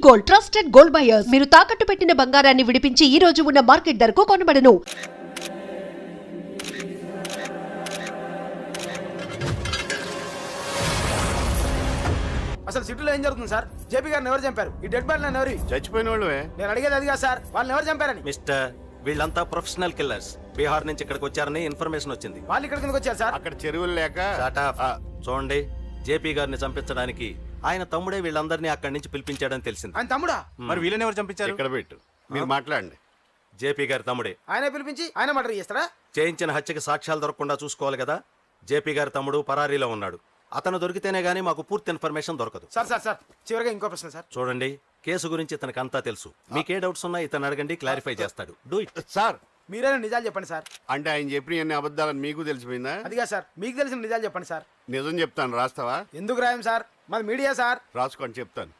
Gold, trusted gold buyers. మీరు తాకట్టు పెట్టిన బంగారాన్ని విడిపించి ఈ రోజు ఉన్న మార్కెట్ ధరకు కొనబడను. అసలు సిటీలో ఏం జరుగుతుంది సార్? జేపీ గారిని ఎవరు చంపారు? ఈ డెడ్ బాడీ ఎవరు? చచ్చిపోయిన వాళ్ళే. నేను అడిగేది అది కాదు సార్, వాళ్ళని ఎవరు చంపారని. మిస్టర్, వీళ్ళంతా ప్రొఫెషనల్ కిల్లర్స్. బీహార్ నుంచి ఇక్కడికి వచ్చారని ఇన్ఫర్మేషన్ వచ్చింది. వాళ్ళు ఇక్కడ కిందకి వచ్చారు సార్. అక్కడ చెరువులు లేక Shut up. చూడండి, జేపీ గారిని చంపించడానికి ఆయన తమ్ముడే వీళ్ళందరినీ అక్కడి నుంచి పిలిపించాడని తెలిసింది. ఆయన తమ్ముడా? మరి వీళ్ళని ఎవరు చంపించారు? ఇక్కడ పెట్టు, మీరు మాట్లాడండి. జేపీ గారి తమ్ముడే. ఆయనే పిలిపించి ఆయన మర్డర్ చేస్తారా? చేయించిన హత్యకి సాక్ష్యాలు దొరకకుండా చూసుకోవాలి కదా. జేపీ గారి తమ్ముడు పరారీలో ఉన్నాడు. అతను దొరికితేనే గానీ మాకు పూర్తి ఇన్ఫర్మేషన్ దొరకదు. సార్ సార్ సార్ చివరిగా ఇంకో ప్రశ్న సార్. చూడండి, కేసు గురించి ఇతనికి అంతా తెలుసు. మీకే డౌట్స్ ఉన్నా ఇతను అడగండి, క్లారిఫై చేస్తాడు. Do it. సార్, మీరైనా నిజాలు చెప్పండి సార్. అంటే ఆయన చెప్పిన అన్ని అబద్ధాలని మీకు తెలిసిపోయిందా? అదిగా సార్, మీకు తెలిసిన నిజాలు చెప్పండి సార్. నిజం చెప్తాను, రాస్తావా? ఎందుకు రాయం సార్, మాది మీడియా సార్. రాసుకోండి, చెప్తాను.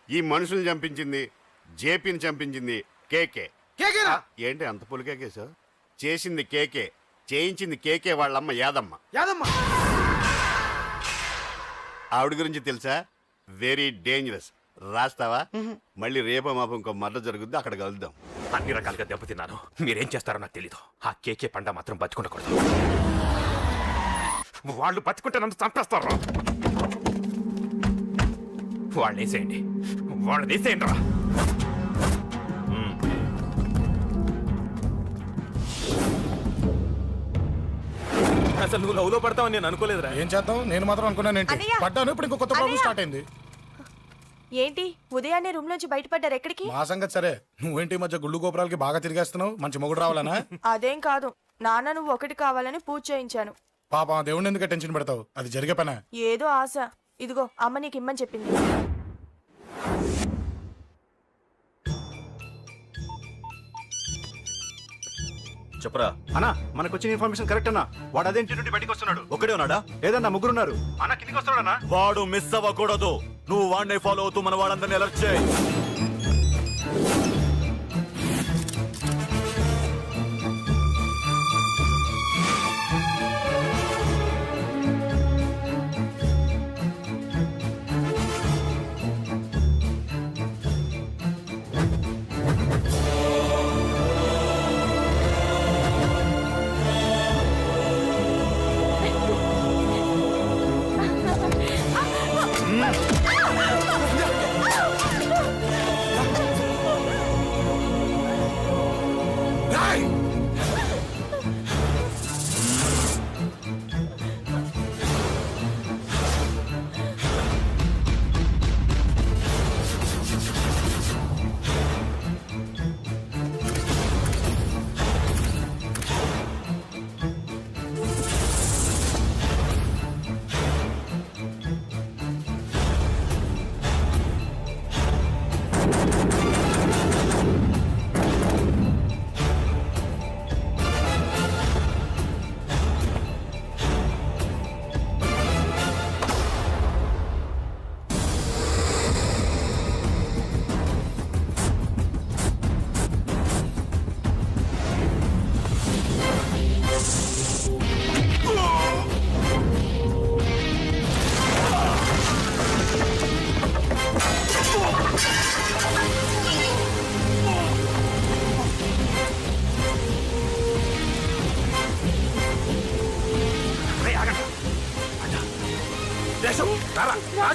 ఈ మనుషుల్ని చంపించింది, జేపీని చంపించింది కేకే. కేకేనా? ఏంటి అంత పులికేకేసా? చేసింది కేకే, చేయించింది కేకే వాళ్ళమ్మ యాదమ్మ. యాదమ్మ? ఆవిడ గురించి తెలుసా? Very dangerous. రాస్తావా? మళ్ళీ రేపో మాపం ఇంకో మర్డర్ జరుగుద్ది, అక్కడ కలుద్దాం. అన్ని రకాలుగా దెబ్బతిన్నాను. మీరేం చేస్తారో నాకు తెలీదు. ఆ కేకే పండ మాత్రం బతుకుండకూడదు. వాళ్ళు బతుకుంటే నన్ను చంపేస్తారు. వాళ్ళని వేసేయండి, వాళ్ళని వేసేయండి రా. అసలు నువ్వు లవ్ లో పడతావని నేను అనుకోలేదురా. ఏం చేద్దాం, నేను మాత్రం అనుకున్నాను. ఏంటి అన్నయ్య! పడ్డాను, ఇప్పుడు ఇంకో కొత్త ప్రాబ్లం అన్నయ్య! స్టార్ట్ అయింది. ఏంటి ఉదయాన్నే రూమ్ నుంచి బయటపడ్డారు? ఎక్కడికి? మా సంగతి సరే, నువ్వేంటి ఈ మధ్య గుళ్ళు గోపురాలకి బాగా తిరిగేస్తున్నావు? మంచి మొగుడు రావాలనా? అదేం కాదు నాన్న, నువ్వు ఒకటి కావాలని పూజ చేయించాను. పాప దేవుడిని ఎందుకు టెన్షన్ పెడతావు? అది జరిగే పనే. ఏదో ఆశ. ఇదిగో అమ్మ నీకు ఇమ్మని చెప్పింది. చెప్పరా అన్నా, మనకు వచ్చిన ఇన్ఫర్మేషన్ కరెక్ట్ అన్నా. వాడు అదేంటి నుండి బయటకు వస్తున్నాడు. ఒక్కడే ఉన్నాడా? లేదన్నా, ముగ్గురున్నారు. అన్న కిందికి వస్తాడన్నా. వాడు మిస్ అవ్వకూడదు. నువ్వు వాడిని ఫాలో అవుతూ మన వాళ్ళందరినీ అలర్ట్ చేయి.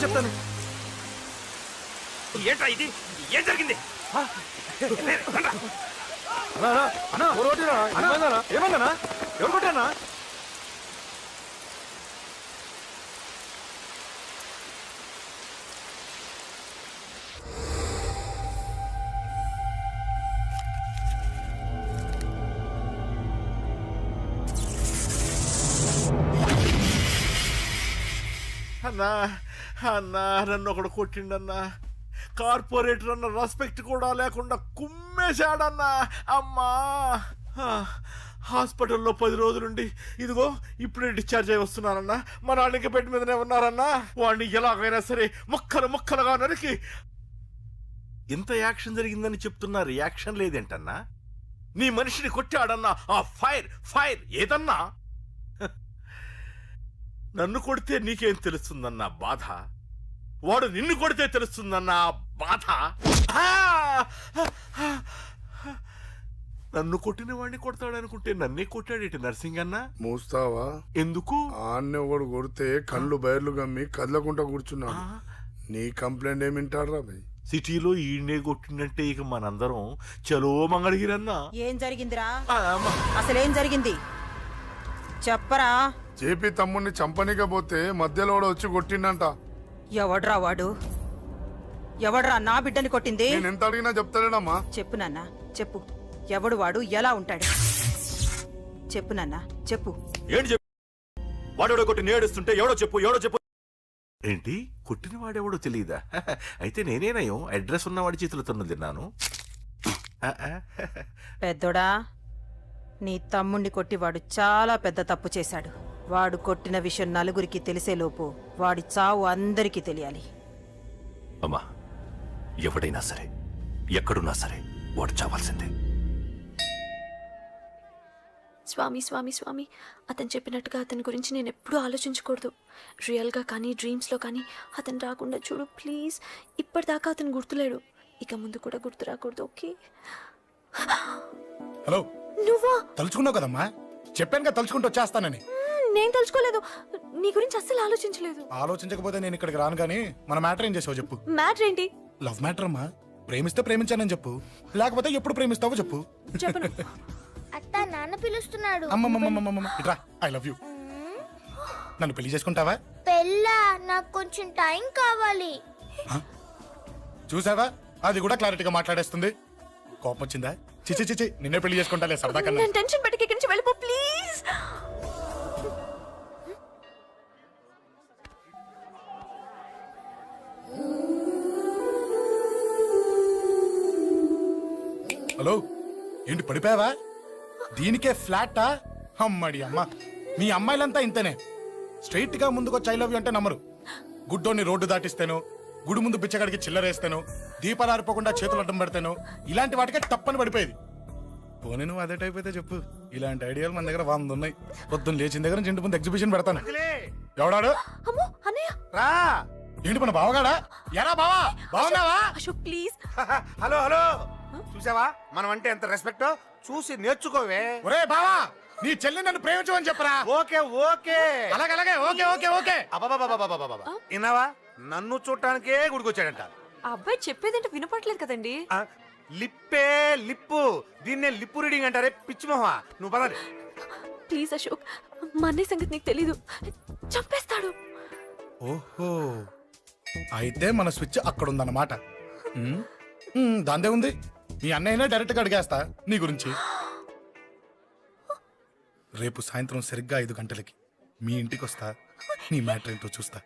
చెప్తాను. ఏంట్రా ఇది? ఏం జరిగింది? ఏమన్నా ఎవరు కొట్టానా? అన్నా అన్నా, నన్ను ఒకడు కొట్టిండన్నా. కార్పొరేటర్ అన్న రెస్పెక్ట్ కూడా లేకుండా కుమ్మేశాడన్నా. అమ్మా, హాస్పిటల్లో 10 రోజులుండి ఇదిగో ఇప్పుడే డిశ్చార్జ్ అయి వస్తున్నానన్నా. మా నాన్న ఇంకా బెడ్ మీదనే ఉన్నారన్నా. వాడిని ఎలాగైనా సరే ముక్కలు ముక్కలుగా నరికి. ఇంత యాక్షన్ జరిగిందని చెప్తున్నా, రియాక్షన్ లేదేంటన్నా? నీ మనిషిని కొట్టాడన్నా. ఆ ఫైర్ ఫైర్ ఏదన్నా? నన్ను కొడితే నీకేం తెలుస్తుందన్నా బాధ? వాడు నిన్ను కొడితే తెలుస్తుందన్న బాధ. ఆ! నన్ను కొట్టిన వాడిని కొడతాడనుకుంటే నన్నే కొట్టాడేటి నర్సింగ్ అన్న. మూస్తావా? ఎందుకు? ఆన్నే ఒకడు కొడితే కళ్ళు బయర్లు గమ్మి కదలకుండా కూర్చున్నాడు. నీ కంప్లైంట్ ఏమింటారా భయ్? సిటీలో ఈయనే కొట్టినట్టే ఇక మనందరం చలో మంగళగిరన్నా. ఏం జరిగిందిరా? అమ్మా. అసలేం జరిగింది చెప్పరా? జేపీ తమ్ముడిని చంపనీకపోతే మధ్యలో కూడా వచ్చి కొట్టిండంట. ఎవడ్రా వాడు? ఎవడ్రా నా బిడ్డని కొట్టింది? నేను ఎంత అడిగినా చెప్తాడమ్మా. చెప్పు నాన్న చెప్పు. ఎవడు వాడు? ఎలా ఉంటాడు? చెప్పు నాన్న చెప్పు. ఏంటి చెప్పు? వాడెవడో కొట్టి నేడుస్తుంటే ఎవడో చెప్పు, ఎవడో చెప్పు. ఏంటి కొట్టిన వాడెవడో తెలియదా? అయితే నేనేనయం అడ్రస్ ఉన్నవాడి చేతులు తన్ను తిన్నాను. పెద్దోడా, నీ తమ్ముణ్ణి కొట్టి వాడు చాలా పెద్ద తప్పు చేశాడు. వాడు కొట్టిన విషయం నలుగురికి తెలిసేలోపు వాడి చావు అందరికీ తెలియాలి. అమ్మా, ఎవడైనా సరే ఎక్కడున్నా సరే వాడు చావాల్సిందే. స్వామి స్వామి స్వామి, అతను చెప్పినట్టుగా అతని గురించి నేను ఎప్పుడూ ఆలోచించకూడదు. రియల్గా కానీ డ్రీమ్స్లో కానీ అతను రాకుండా చూడు ప్లీజ్. ఇప్పటిదాకా అతను గుర్తులేడు, ఇక ముందు కూడా గుర్తు రాకూడదు. ఓకే? హలో, నువ్వా? తలుచుకున్నావు కదమ్మా, చెప్పాను కదా తలుచుకుంటూ వచ్చేస్తానని. నేను తలుచుకోలేదు, నీ గురించి అస్సలు ఆలోచించలేదు. ఆలోచించకపోతే నేను ఇక్కడికి రాను కానీ మన మ్యాటర్ ఏం చేసావు చెప్పు. మ్యాటర్ ఏంటి? లవ్ మ్యాటర్ అమ్మా. ప్రేమిస్తే ప్రేమించానని చెప్పు, లేకపోతే ఎప్పుడు ప్రేమిస్తావో చెప్పు. చెప్పను. అత్త నాన్న పిలుస్తున్నాడు. అమ్మమ్మమ్మమ్మమ్మ ఇట్రా, ఐ లవ్ యూ. నన్ను పెళ్లి చేసుకుంటావా? పెళ్ళా? నాకు కొంచెం టైం కావాలి. చూసావా, అది కూడా క్లారిటీగా మాట్లాడేస్తుంది. కోపం వచ్చిందా? చిచి చిచి, నిన్నే పెళ్లి చేసుకుంటాలే సరదా కన్నా. నేను టెన్షన్ పెట్టి ఇక్కడి నుంచి వెళ్ళిపో ప్లీజ్. హలో, ఏంటి పడిపోయావా? దీనికే ఫ్లాటా? అమ్మడి అమ్మ, మీ అమ్మాయిలంతా ఇంతనే. స్ట్రైట్ గా ముందుకొచ్చి ఐ లవ్ యూ అంటే నమ్మరు. గుడ్డోని రోడ్డు దాటిస్తాను, గుడి ముందు బిచ్చగాడికి చిల్లరేస్తాను, దీపాలు ఆరిపోకుండా చేతులు అడ్డం పెడతాను, ఇలాంటి వాటికే తప్పని పడిపోయేది. పోనీ నువ్వు అదే టైప్ అయితే చెప్పు, ఇలాంటి ఐడియాలు మన దగ్గర 100 ఉన్నాయి. పొద్దున్న లేచిన దగ్గర నుంచి ఇంటి ముందు ఎగ్జిబిషన్ పెడతాను. ఎవడాడు? అమ్మో అన్నయ్య. రా. ఏంటి మన బావగాడా? ఎరా బావా, బావున్నావా? అశోక్ ప్లీజ్. హలో హలో, చూసావా మనం అంటే ఎంత రెస్పెక్ట్? చూసి నేర్చుకోవే. ఒరే బావా, నీ చెల్లి నన్ను ప్రేమించమని చెప్పరా. ఓకే ఓకే, అలాగే ఓకే ఓకే ఓకే. అబాబాబాబాబాబాబా, విన్నావా? నన్ను చూడటానికే గుడికొచ్చాడంట. ఆ అబ్బాయి చెప్పేదంటే వినపడలేదు కదండి. లిప్పే లిప్పు, దీన్నే లిప్పు రీడింగ్ అంటారే పిచ్చి మొహమా. నువ్వు పదండి. ప్లీజ్ అశోక్, మా అన్నయ్య సంగతి నీకు తెలీదు, చంపేస్తాడు. ఓహో, అయితే మన స్విచ్ అక్కడ ఉందన్నమాట. దాందే ఉంది. మీ అన్నయ్యనే డైరెక్ట్ గా అడిగేస్తా నీ గురించి. రేపు సాయంత్రం సరిగ్గా 5 గంటలకి మీ ఇంటికి వస్తా, నీ మ్యాటర్ ఏంటో చూస్తా.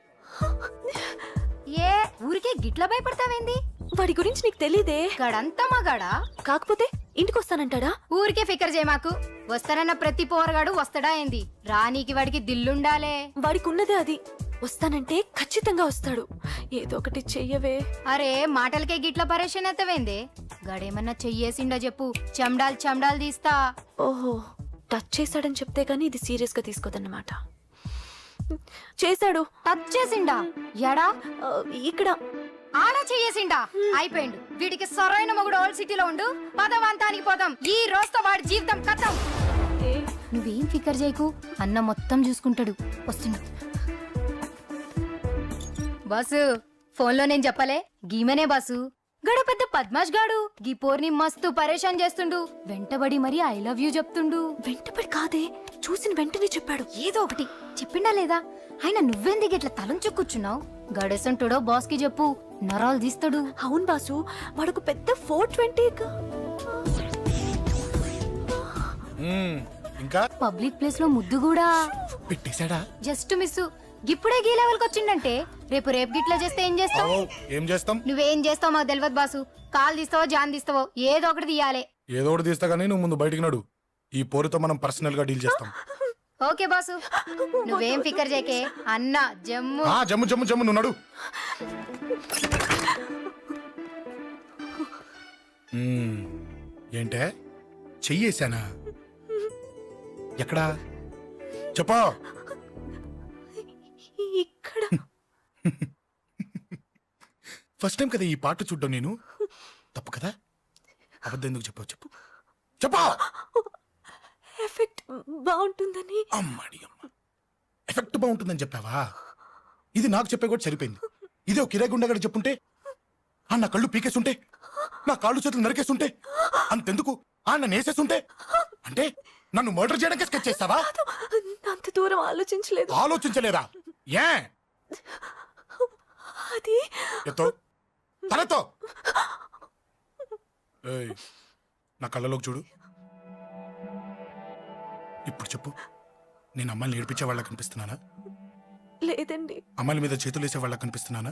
ఏ ఊరికే గిట్ల భయపడతావేంది? వాడి గురించి నీకు తెలీదే. గడంతా మగాడా? కాకపోతే ఇంటికి వస్తానంటాడా? ఊరికే ఫికర్ చేయమాకు. వస్తానన్న ప్రతి పోరగాడు వస్తాడా ఏంది? రానీకి వాడికి దిల్లుండాలే. వాడికి ఉన్నదే అది. వస్తానంటే ఖచ్చితంగా వస్తాడు. ఏదో ఒకటి చెయ్యవే. అరే మాటలకే గిట్ల పరేషన్ అవుతావేంది? గడేమన్నా చెయ్యేసిండో చెప్పు, చెమ్డాల్ చెమ్డాల్ తీస్తా. ఓహో, టచ్ చేశాడని చెప్తే గానీ ఇది సీరియస్ గా తీసుకోదన్నమాట. చేశాడు. టచ్ చేసిండా? ఎడా? ఇక్కడ. ఆడా చెయ్యేసిండా? అయిపోయిండు. వీడికి సరైన మొగుడు ఓల్డ్ సిటీలో ఉండు. పదవంతానికి పోదాం. ఈ రోజుతో వాడి జీవితం కథం. నువ్వేం ఫికర్ చేయకు, అన్న మొత్తం చూసుకుంటాడు. వస్తుండు. బాసు, ఫోన్లో నేను చెప్పలే, గీమనే బాసు. గడు పెద్ద పద్మాష్ గాడు. గీ పోర్ని మస్తు పరేషాన్ చేస్తుండు. వెంటబడి మరి ఐ లవ్ యూ చెప్తుండు. వెంటపడి కాదే, చూసిన వెంటనే చెప్పాడు. ఏదో ఒకటి చెప్పిండా లేదా? ఆయన నువ్వెందుకు ఇట్లా తలంచు కూర్చున్నావు? గడేసంటుడో బాస్ కి చెప్పు, నరాలు తీస్తాడు. అవును బాసు, వాడుకు పెద్ద 420. ఇంకా పబ్లిక్ ప్లేస్ లో ముద్దు కూడా పెట్టేశాడా? Just miss. ఇప్పుడే గీ లెవెల్కి వచ్చిండంటే రేపు గిట్లా చేస్తే ఏం చేస్తావు? ఏం చేస్తాం? నువ్వేం చేస్తావు మాకు తెలియదు బాసు. కాల్ తీస్తావో జాన్ తీస్తావో ఏదో ఒకటి తీయాలి. ఏదో ఒకటి తీస్తా గానీ నువ్వు ముందు బయటికి నడు. ఈ పోరుతో మనం పర్సనల్ గా డీల్ చేస్తాం. ఓకే బాసు, నువ్వేం ఫికర్ చేయకే. అన్న జమ్ము. జమ్ము జమ్ము జమ్ము, నువ్వు నడు. ఏంటే చెయ్యేశానా? ఎక్కడా చెప్పా? ఇక్కడ. ఫస్ట్ టైం కదా ఈ పాట చూడ్డం నేను. తప్పు కదా? అబద్ధం ఎందుకు చెప్పావు చెప్పు చెప్పా. ఎఫెక్ట్ బాగుంటుందని. అమ్మాడి అమ్మ, ఎఫెక్ట్ బాగుంటుందని చెప్పావా? ఇది నాకు చెప్పే కూడా సరిపోయింది. ఇదే ఒక కిరాయి గుండెగాడు చెప్పుంటే, నా కళ్ళు పీకేస్తుంటే, నా కాళ్ళు చేతులు నరికేస్తుంటే, అంతెందుకు నన్ను వేసేస్తుంటే, అంటే నన్ను మర్డర్ చేయడానికి స్కెచ్ చేస్తావా? అంత దూరం ఆలోచించలేదు. ఆలోచించలేదా? ఏ అది ఎత్తో తలతో. ఏయ్, నా కళ్ళలోకి చూడు. ఇప్పుడు చెప్పు, నేను అమ్మాయిని ఏడిపించే వాళ్ళ కనిపిస్తున్నానా? లేదండి. అమ్మాయిల మీద చేతులు వేసే వాళ్ళ కనిపిస్తున్నానా?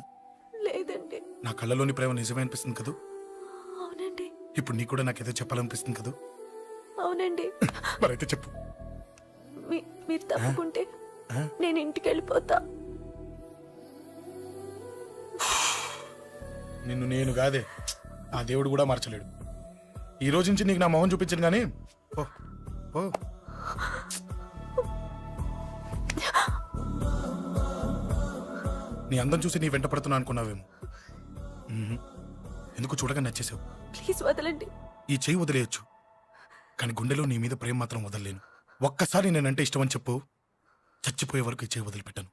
లేదండి. నా కళ్ళలోని ప్రేమ నిజమే అనిపిస్తుంది కదూ? అవునండి. ఇప్పుడు నీకు కూడా నాకేదో చెప్పాలనిపిస్తుంది కదూ? అవునండి. మరైతే చెప్పు. మీరు తప్పుకుంటే నేను ఇంటికి వెళ్ళిపోతా. నిన్ను నేను కాదే, ఆ దేవుడు కూడా మార్చలేడు. ఈ రోజు నుంచి నీకు నా మొహం చూపించను కానీ ఓ ఓ. నీ అందం చూసి నీ వెంట పడుతున్నా అనుకున్నావేమో. ఎందుకు చూడగా నచ్చేసావు. ప్లీజ్ వదలండి. ఈ చెయ్యి వదిలేయచ్చు, కానీ గుండెలో నీ మీద ప్రేమ మాత్రం వదలలేను. ఒక్కసారి నేనంటే ఇష్టం అని చెప్పు, చచ్చిపోయే వరకు ఈ చెయ్యి వదిలిపెట్టాను.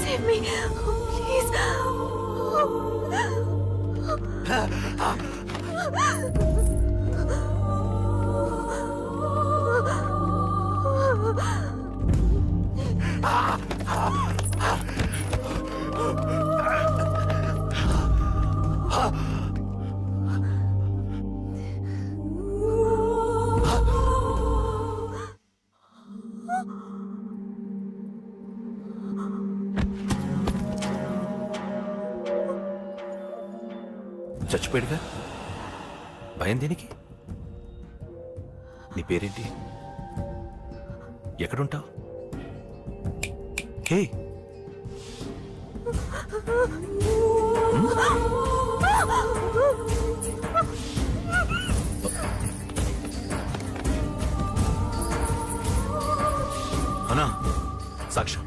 Save me, please. చచ్చిపోయాడుగా, భయం దేనికి? నీ పేరేంటి? ఎక్కడుంటావు? హే, అన్నా, సాక్ష్యం.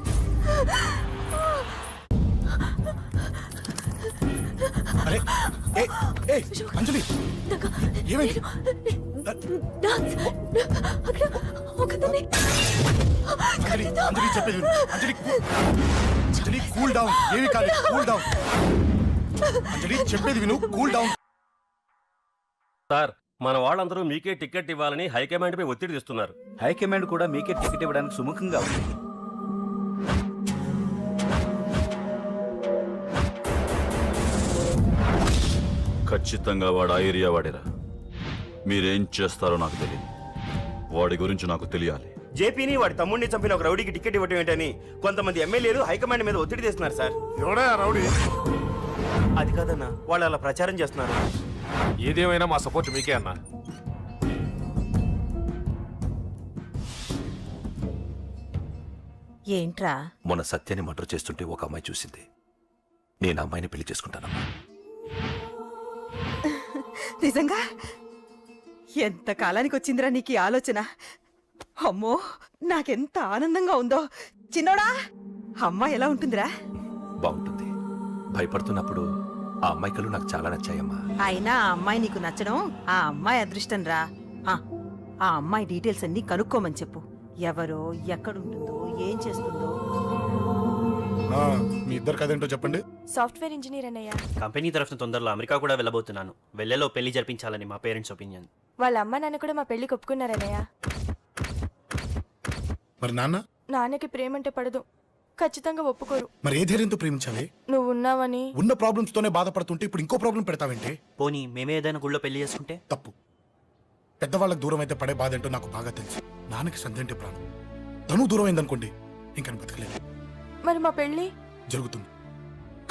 అరే ఏ ఏ అంజలి, ఏమైంది? అంజలి, అంజలి చెప్పేది విను. అంజలి అంజలి కూల్ డౌన్. ఏమి కాదు, కూల్ డౌన్. అంజలి చెప్పేది విను, కూల్ డౌన్. సార్, మన వాళ్ళందరూ మీకే టికెట్ ఇవ్వాలని హైకమాండ్ పై ఒత్తిడి తెస్తున్నారు. హైకమాండ్ కూడా మీకే టికెట్ ఇవ్వడానికి సుముఖంగా ఉంది. ఖచ్చితంగా వాడు ఆ ఏరియా వాడేరా. మీరేం చేస్తారో నాకు తెలియదు, వాడి గురించి నాకు తెలియాలి. జేపీని వాడి తమ్ముడిని చంపిన ఒక రౌడీకి టికెట్ ఇవ్వటం ఏంటని కొంతమంది ఎమ్మెల్యేలు హైకమాండ్ మీద ఒత్తిడి తెస్తున్నారు సార్. ఎవడా రౌడీ? అది కాదన్నా, వాళ్ళు అలా ప్రచారం చేస్తున్నారు. ఏదేమైనా మా సపోర్ట్ మీకే అన్నా. ఏంట్రా? మొన్న సత్యాన్ని మర్డర్ చేస్తుంటే ఒక అమ్మాయి చూసింది. నేను అమ్మాయిని పెళ్లి చేసుకుంటానమ్మా. నిజంగా? ఎంత కాలానికి వచ్చిందిరా నీకు ఈ ఆలోచన? అమ్మో, నాకెంత ఆనందంగా ఉందో. చిన్నోడా, అమ్మ ఎలా ఉంటుందిరా? బాగుంటుంది. భయపడుతున్నప్పుడు ఆ అమ్మాయి కళ్ళు నాకు చాలా నచ్చాయమ్మా. అయినా ఆ అమ్మాయి నీకు నచ్చడం ఆ అమ్మాయి అదృష్టం రా. ఆ అమ్మాయి డీటెయిల్స్ అన్ని కనుక్కోమని చెప్పు. ఎవరో, ఎక్కడుంటుందో, ఏం చేస్తుందో. మీ ఇద్దరు కదేంటో చెప్పండి. సాఫ్ట్వేర్ ఇంజనీర్ అన్నయ్య. కంపెనీ తరఫున తొందరలో అమెరికా కూడా వెళ్ళబోతున్నాను. వెళ్ళేలో పెళ్లి జరిపించాలని మా పేరెంట్స్ ఒపీనియన్. వాళ్ళ అమ్మ నాన్న కూడా మా పెళ్లికి ఒప్పుకున్నారన్నయ్య. మరి నాన్న? నాన్నకి ప్రేమంటే పడదు, ఖచ్చితంగా ఒప్పుకోరు. మరి ఏ ధైర్యంతో ప్రేమించాలి? నువ్వు ఉన్నావని. ఉన్న ప్రాబ్లమ్స్ తోనే బాధపడుతుంటే ఇప్పుడు ఇంకో ప్రాబ్లం పెడతావేంటి? పోనీ మేమే ఏదైనా గుళ్ళో పెళ్లి చేసుకుంటే? తప్పు. పెద్దవాళ్ళకి దూరం అయితే పడే బాధ ఏంటో నాకు బాగా తెలుసు. నాన్నకి సంధ్య అంటే ప్రాణం. తను దూరం అయిందనుకోండి ఇంకా బతకలేదు. మరి మా పెళ్లి జరుగుతుంది.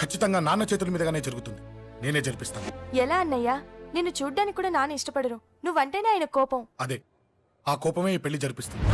ఖచ్చితంగా నాన్న చేతుల మీదగానే జరుగుతుంది. నేనే జరిపిస్తాను. ఎలా అన్నయ్య? నిన్ను చూడ్డానికి కూడా నాన్న ఇష్టపడరు. నువ్వంటేనే ఆయన కోపం. అదే ఆ కోపమే ఈ పెళ్లి జరిపిస్తుంది.